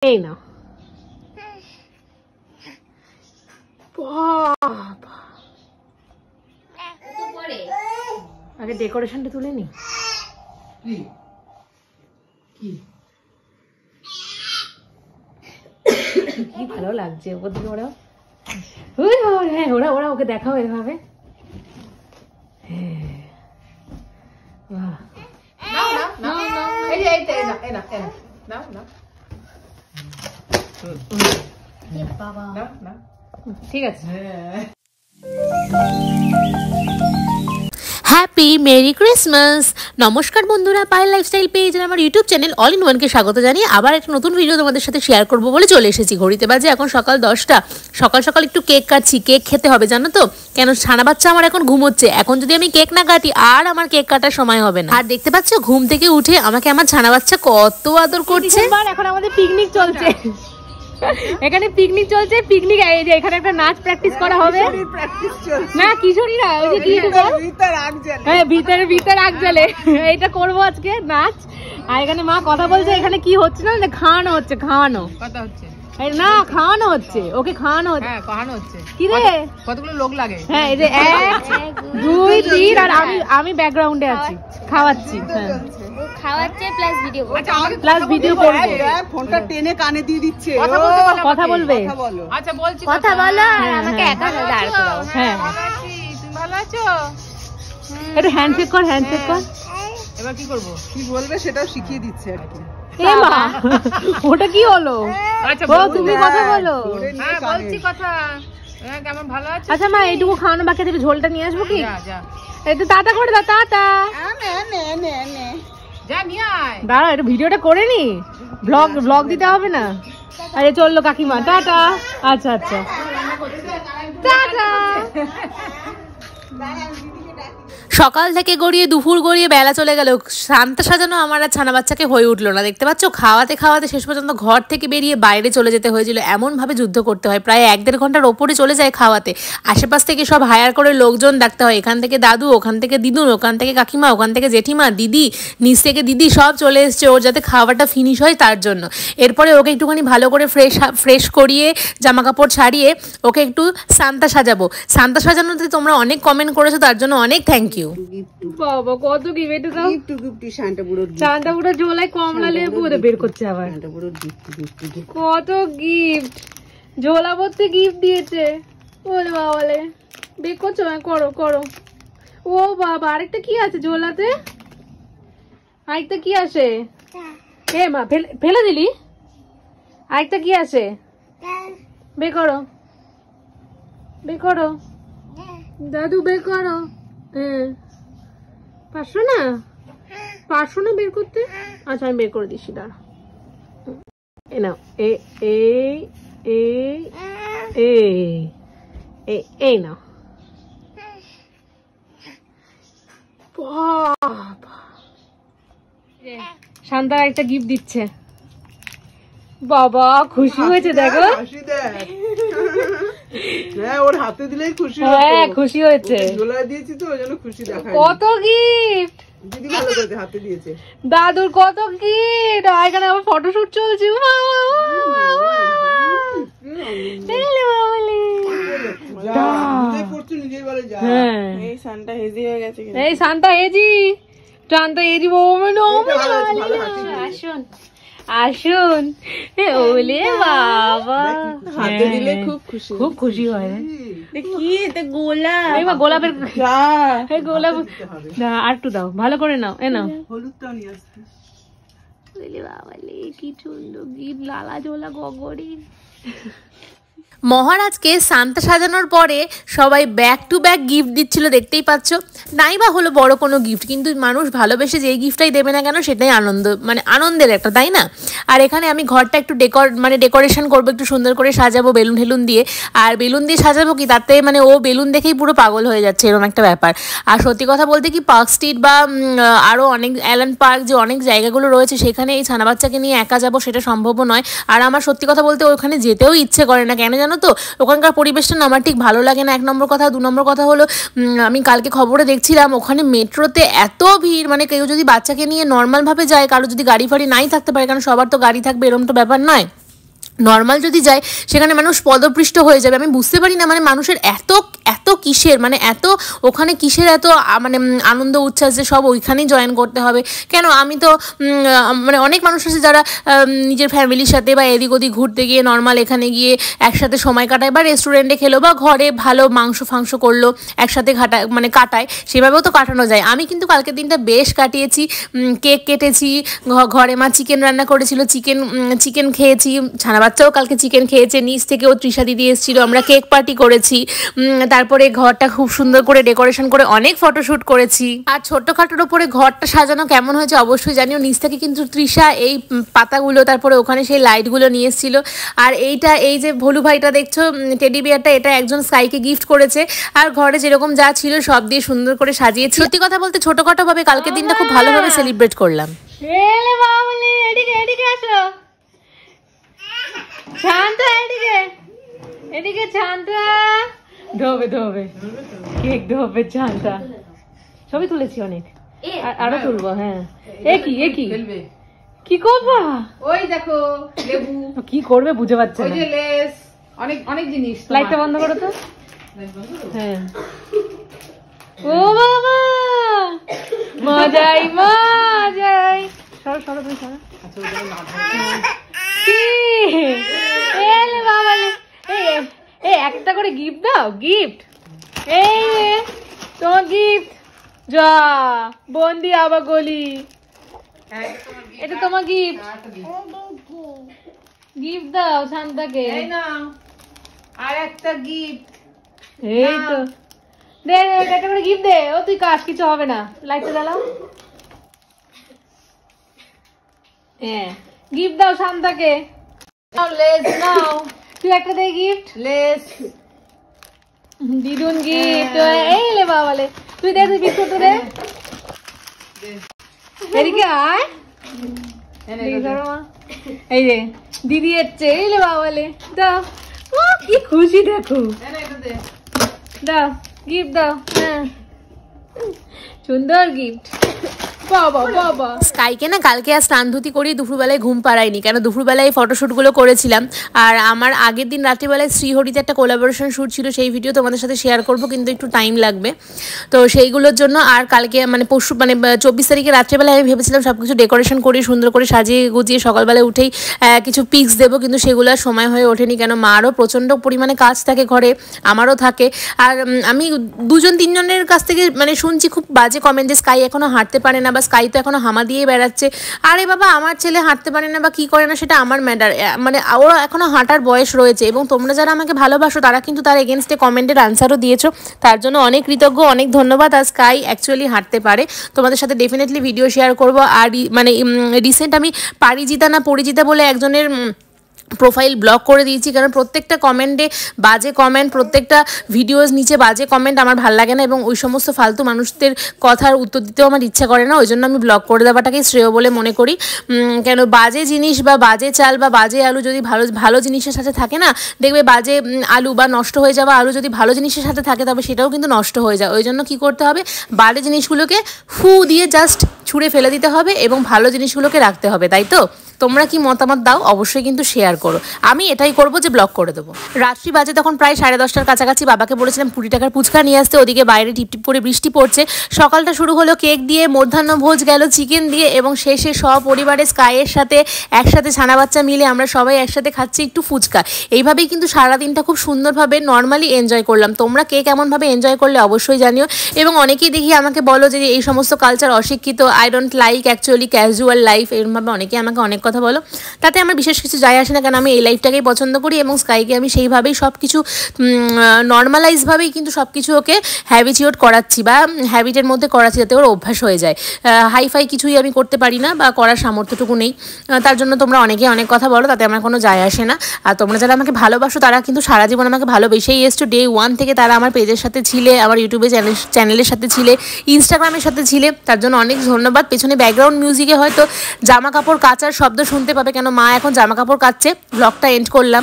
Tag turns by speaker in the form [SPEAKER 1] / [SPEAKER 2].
[SPEAKER 1] এই না আগে ডেকোরেশনটা তুলে নি। কি ভালো লাগছে ওপর দিকে ওরা। হ্যাঁ ওরা ওরা ওকে দেখাও এভাবে। ঠিক আছে। Happy merry Christmas. নমস্কার বন্ধুরা, পায়েল লাইফস্টাইল পেজের আমার ইউটিউব চ্যানেল অল ইন ওয়ানকে স্বাগত জানিয়ে আবার একটা নতুন ভিডিও তোমাদের সাথে শেয়ার করবো বলে চলে এসেছি। ঘড়িতে বাজে এখন সকাল 10টা। সকাল সকাল একটু কেক কাটছি, কেক খেতে হবে জানো তো, কেন ছানা বাচ্চা আমার এখন ঘুমোচ্ছে। এখন যদি আমি কেক না কাটি আর আমার কেক কাটার সময় হবে না। আর দেখতে পাচ্ছ ঘুম থেকে উঠে আমাকে আমার ছানা বাচ্চা কত আদর করছে। এখন আমাদের পিকনিক চলছে, এখানে পিকনিক চলছে। পিকনিক এখানে একটা নাচ প্র্যাকটিস করা হবে না, কিশোরীরা ওই যে কি হ্যাঁ ভিতরে আগ জ্বালে এটা করবো আজকে নাচ। আর এখানে মা কথা বলছে, এখানে কি হচ্ছে না খাওয়ানো হচ্ছে, খাওয়ানো কথা হচ্ছে না, খাওয়ানো হচ্ছে ওকে, খাওয়ানো হচ্ছে। হ্যাঁ খাওয়ানো হচ্ছে। কি রে কতগুলো লোক লাগে? হ্যাঁ এই যে 1 2 3 আর আমি ব্যাকগ্রাউন্ডে আছি, খাওয়াচ্ছি। হ্যাঁ খাওয়াচ্ছে প্লাস ভিডিও করব।
[SPEAKER 2] ফোনটা টেনে কানে দিয়ে দিচ্ছে,
[SPEAKER 1] কথা বলবে।
[SPEAKER 2] আচ্ছা বলছি,
[SPEAKER 1] কথা বলো আর আমাকে একা দাঁড় করাও। হ্যাঁ
[SPEAKER 2] তুমি ভালো আছো?
[SPEAKER 1] একটু হ্যান্ডশেক কর, হ্যান্ডশেক কর।
[SPEAKER 2] এবার কি করব, কি বলবে সেটাও শিখিয়ে দিচ্ছে আর কি।
[SPEAKER 1] এ মা ওটা কি হলো? আচ্ছা তুমি কথা বলো।
[SPEAKER 2] হ্যাঁ বলছি কথা। হ্যাঁ কেমন ভালো আছো?
[SPEAKER 1] আচ্ছা মা এইটুকু খাওয়ানো বাকি আছে, ঝোলটা নিয়ে আসবো কি? যা একটু টাটা করে দাও, টাটা।
[SPEAKER 2] যা নিয়ে আয়।
[SPEAKER 1] দাঁড়া একটু ভিডিওটা করে নি, ব্লগ দিতে হবে না। আরে চললো কাকিমা, টাটা। আচ্ছা আচ্ছা টাটা। সকাল থেকে গড়িয়ে দুপুর গড়িয়ে বেলা চলে গেল, সান্তা সাজানো আমার আর ছানা বাচ্চাকে হয়ে উঠলো না। দেখতে পাচ্ছ খাওয়াতে খাওয়াতে শেষ পর্যন্ত ঘর থেকে বেরিয়ে বাইরে চলে যেতে হয়েছিল। এমনভাবে যুদ্ধ করতে হয়, প্রায় 1-1.5 ঘন্টার ওপরে চলে যায় খাওয়াতে। আশেপাশ থেকে সব হায়ার করে লোকজন ডাকতে হয়, এখান থেকে দাদু, ওখান থেকে দিদুন, ওখান থেকে কাকিমা, ওখান থেকে জেঠিমা, দিদি, নিচ থেকে দিদি সব চলে এসছে ওর যাতে খাওয়াটা ফিনিশ হয় তার জন্য। এরপরে ওকে একটুখানি ভালো করে ফ্রেশ করিয়ে জামা কাপড় ছাড়িয়ে ওকে একটু সান্তা সাজাবো। সান্তা সাজানোতে তোমরা অনেক কমেন্ট করেছো, তার জন্য অনেক থ্যাংক ইউ। বাবা কত গিফট, এটা দাও। সান্তা বুড়ো ঝোলায় কমলা লেবু বের করছে আবার। কত গিফট, ঝোলা ভর্তি গিফট দিয়েছে। ওরে বাবালে বের করছো? করো করো। ও বাবা আরেকটা কি আছে ঝোলাতে? আরেকটা কি আছে? হে মা ফেলে দিলি? আরেকটা কি আছে? বের করো, বের করো দাদু, বের করো। হ্যাঁ পারছো না? পারছো না বের করতে? আচ্ছা আমি বের করে দিচ্ছি, দাঁড়া। এই নাও, এই নাও। শান্তা একটা গিফট দিচ্ছে। বাবা খুশি হয়েছে, দেখো।
[SPEAKER 2] ওর হাতে দিলেই খুশি।
[SPEAKER 1] হ্যাঁ খুশি হয়েছে,
[SPEAKER 2] ঝোলা দিয়েছি তো ওই জন্য খুশি দেখায়।
[SPEAKER 1] কত গিফট
[SPEAKER 2] দিদি ভালো করে হাতে দিয়েছে।
[SPEAKER 1] দাদুর কত গিফট। এখানে আবার ফটোশুট চলছে। এই সান্তা হেজি হয়ে গেছে, এই সান্তা হেজি, সান্তা হেজি। আসুন আসুন। ওলে বাবা
[SPEAKER 2] হাতে দিলে খুব খুশি,
[SPEAKER 1] খুব খুশি হয়।
[SPEAKER 2] কি এটা গোলাপ,
[SPEAKER 1] গোলাপের গোলাপ। আর একটু দাও, ভালো করে নাও। এ নাও
[SPEAKER 2] হলুদটাও নিয়ে আসতে।
[SPEAKER 1] বাবালে কি সুন্দর গিফট, লালা ঝোলা গগরি। মহারাজকে সান্তা সাজানোর পরে সবাই ব্যাক টু ব্যাক গিফট দিচ্ছিল, দেখতেই পাচ্ছ। নাই বা হলো বড় কোনো গিফট, কিন্তু মানুষ ভালোবেসে যেই গিফটটাই দেবে না কেন সেটাই আনন্দ, মানে আনন্দের একটা, তাই না? আর এখানে আমি ঘরটা একটু ডেকোরেশন করবো, একটু সুন্দর করে সাজাবো বেলুন টেলুন দিয়ে। আর বেলুন দিয়ে সাজাবো কি, তাতে মানে ও বেলুন দেখেই পুরো পাগল হয়ে যাচ্ছে, এরকম একটা ব্যাপার। আর সত্যি কথা বলতে কি, পার্ক স্ট্রিট বা আরও অনেক অ্যালান পার্ক যে অনেক জায়গাগুলো রয়েছে সেখানে এই ছানা বাচ্চাকে নিয়ে একা যাবো সেটা সম্ভব নয়। আর আমার সত্যি কথা বলতে ওখানে যেতেও ইচ্ছে করে না, কেন জানো তো? ওখানকার পরিবেশটা না আমার ঠিক ভালো লাগে না, 1 নম্বর কথা। 2 নম্বর কথা হলো আমি কালকে খবরে দেখছিলাম ওখানে মেট্রোতে এত ভিড়, মানে কেউ যদি বাচ্চাকে নিয়ে নর্মালভাবে যায়, কারো যদি গাড়ি ফাড়ি নাই থাকতে পারে, কারণ সবার তো গাড়ি থাকবে এরকম তো ব্যাপার নয়। নর্মাল যদি যায় সেখানে মানুষ পদপৃষ্ট হয়ে যাবে। আমি বুঝতে পারি না মানে মানুষের এত এত কিসের মানে এত ওখানে কিসের এত মানে আনন্দ উচ্ছ্বাস যে সব ওইখানেই জয়েন করতে হবে কেন? আমি তো মানে অনেক মানুষ আছে যারা নিজের ফ্যামিলির সাথে বা এদিক ওদিক ঘুরতে গিয়ে নর্মাল এখানে গিয়ে একসাথে সময় কাটায় বা রেস্টুরেন্টে খেলো বা ঘরে ভালো মাংস ফাংস করলো একসাথে কাটায়, সেভাবেও তো কাটানো যায়। আমি কিন্তু কালকের দিনটা বেশ কাটিয়েছি, কেক কেটেছি, ঘরে মা চিকেন রান্না করেছিল, চিকেন খেয়েছি, ছানা বাচ্চাও কালকে চিকেন খেয়েছে, নিচ থেকেও তৃষা দিদি এসেছিল, আমরা কেক পার্টি করেছি, তারপরে ঘরটা খুব সুন্দর করে ডেকোরেশন করে অনেক ফটোশ্যুট করেছি। আর ছোট্টখাটোর ওপরে ঘরটা সাজানো কেমন হয়েছে অবশ্যই জানিও। নিচ থেকে কিন্তু তৃষা এই পাতাগুলো তারপরে ওখানে সেই লাইটগুলো নিয়ে এসেছিল। আর এই যে ভোলু ভাইটা দেখছো টেডি বিয়ারটা, এটা একজন স্কাইকে গিফট করেছে। আর ঘরে যেরকম যা ছিল সব দিয়ে সুন্দর করে সাজিয়েছি। সত্যি কথা বলতে ছোটখাটো ভাবে কালকের দিনটা খুব ভালোভাবে সেলিব্রেট করলাম।
[SPEAKER 3] শান্ত এদিকে শান্তা ধোবে কেক ধোবে শান্তা, সবই তুলেছি অনেক, আরো তুলবো। হ্যাঁ কি করবা?
[SPEAKER 2] ওই দেখো লেবু,
[SPEAKER 3] কি করবে বুঝে পাচ্ছে
[SPEAKER 2] ওই
[SPEAKER 3] না।
[SPEAKER 2] যে লেস, অনেক জিনিস।
[SPEAKER 3] লাইটটা বন্ধ করো তো। হ্যাঁ ও বাবা মজাই সরো তুমি সরো। একটা করে গিফট দাও, গিফট এই তোমার গিফট। যা বন্দি আবার গলি, এটা তোমার গিফট। গিফট দাও শান্তাকে।
[SPEAKER 2] আর একটা গিফট,
[SPEAKER 3] এই তো দে একটা করে গিফট দে। ও তুই কাজ কিছু হবে না, লাইটটা জ্বালাও। হ্যাঁ গিফট দাও শান্তাকে। লেস নাও, তুই একটা দে গিফট।
[SPEAKER 2] লেস
[SPEAKER 3] দিদুন গিফট। এই লে বাবালে, তুই দে, তুই বিস্কুট দে। এদিকে আয়, এই রে দিদি এসছে। এই লে বাবালে দাও। ও কি খুশি দেখো, দাও গিফট দাও। হ্যাঁ সুন্দর গিফট।
[SPEAKER 1] স্কাইকে না কালকে আর স্নান ধুতি করিয়ে দুপুরবেলায় ঘুম পাড়ায়নি, কেন দুপুরবেলায় ফটোশ্যুটগুলো করেছিলাম। আর আমার আগের দিন রাত্রিবেলায় শ্রীহরিতে একটা কোলাবোরেশন শ্যুট ছিল, সেই ভিডিও তোমাদের সাথে শেয়ার করব, কিন্তু একটু টাইম লাগবে। তো সেইগুলোর জন্য আর কালকে মানে 24 তারিখে রাত্রিবেলায় আমি ভেবেছিলাম সব কিছু ডেকোরেশন করে সুন্দর করে সাজিয়ে গুছিয়ে সকালবেলায় উঠেই কিছু পিক্স দেবো, কিন্তু সেগুলো আর সময় হয়ে ওঠেনি। কেন মারও প্রচণ্ড পরিমাণে কাজ থাকে ঘরে, আমারও থাকে। আর আমি 2-3 জনের কাছ থেকে মানে শুনছি খুব বাজে কমেন্ট যে স্কাই এখনও হাঁটতে পারে না, বা স্কাই তো এখনো হামা দিয়ে বেড়াচ্ছে। আরে বাবা, আমার ছেলে হাঁটতে পারে না বা কি করে না সেটা আমার ম্যাটার, মানে ওর এখনো হাঁটার বয়স রয়েছে। এবং তোমরা যারা আমাকে ভালোবাসো তারা কিন্তু তার এগেনস্টে কমেন্টের আনসারও দিয়েছো, তার জন্য অনেক কৃতজ্ঞ, অনেক ধন্যবাদ। আর স্কাই অ্যাকচুয়ালি হাঁটতে পারে, তোমাদের সাথে ডেফিনেটলি ভিডিও শেয়ার করবো। আর মানে রিসেন্ট আমি পারিজিতা না পরিজিতা বলে একজনের প্রোফাইল ব্লক করে দিয়েছি, কারণ প্রত্যেকটা কমেন্টে বাজে কমেন্ট, প্রত্যেকটা ভিডিওস নিচে বাজে কমেন্ট আমার ভালো লাগে না, এবং ওই সমস্ত ফালতু মানুষদের কথার উত্তর দিতেও আমার ইচ্ছা করে না। ওই জন্য আমি ব্লক করে দেওয়াটাকে শ্রেয় বলে মনে করি। কেন বাজে জিনিস বা বাজে চাল বা বাজে আলু যদি ভালো জিনিসের সাথে থাকে না, দেখবে বাজে আলু বা নষ্ট হয়ে যাওয়া আলু যদি ভালো জিনিসের সাথে থাকে তবে সেটাও কিন্তু নষ্ট হয়ে যায়। ওই জন্য কী করতে হবে, বাজে জিনিসগুলোকে ফু দিয়ে জাস্ট ছুঁড়ে ফেলে দিতে হবে এবং ভালো জিনিসগুলোকে রাখতে হবে, তাই তো? তোমরা কি মতামত দাও অবশ্যই কিন্তু শেয়ার করো। আমি এটাই করব যে ব্লক করে দেবো। রাত্রি বাজে তখন প্রায় 10:30টার কাছাকাছি। বাবাকে বলেছিলাম 20 টাকার ফুচকা নিয়ে আসতে, ওদিকে বাইরে টিপটিপ করে বৃষ্টি পড়ছে। সকালটা শুরু হলো কেক দিয়ে, মধ্যাহ্নভোজ গেল চিকেন দিয়ে, এবং শেষে সপরিবারে স্কাইয়ের সাথে একসাথে ছানা বাচ্চা মিলে আমরা সবাই একসাথে খাচ্ছি একটু ফুচকা। এইভাবেই কিন্তু সারাদিনটা খুব সুন্দরভাবে নর্মালি এনজয় করলাম। তোমরা কে কেমনভাবে এনজয় করলে অবশ্যই জানিও। এবং অনেকেই দেখি আমাকে বলো যে এই সমস্ত কালচার অশিক্ষিত, I don't like actually casual life, এরকমভাবে অনেকে আমাকে অনেক কথা বলো। তাতে আমার বিশেষ কিছু যায় আসে না, কারণ আমি এই লাইফটাকেই পছন্দ করি এবং স্কাইকে আমি সেইভাবেই সব কিছু নর্মালাইজভাবেই কিন্তু সব কিছু ওকে হ্যাবিচুয়েট করাচ্ছি বা হ্যাবিটের মধ্যে করাচ্ছি, যাতে ওর অভ্যাস হয়ে যায়। হাইফাই কিছুই আমি করতে পারি না বা করার সামর্থ্যটুকু নেই, তার জন্য তোমরা অনেকে অনেক কথা বলো, তাতে আমার কোনো যায় আসে না। আর তোমরা যারা আমাকে ভালোবাসো তারা কিন্তু সারা জীবন আমাকে ভালোবেসেই এসছো। ডে 1 থেকে তারা আমার পেজের সাথে ছিলে, আমার ইউটিউবে চ্যানেলের সাথে ছিলে, ইনস্টাগ্রামের সাথে ছিলে, তার জন্য অনেক ধন্যবাদ। পেছনে ব্যাকগ্রাউন্ড মিউজিকে হয়তো জামা কাপড় কাচার শব্দ শুনতে পাবে, কেন মা এখন জামা কাপড় কাচছে। ব্লগটা এন্ড করলাম।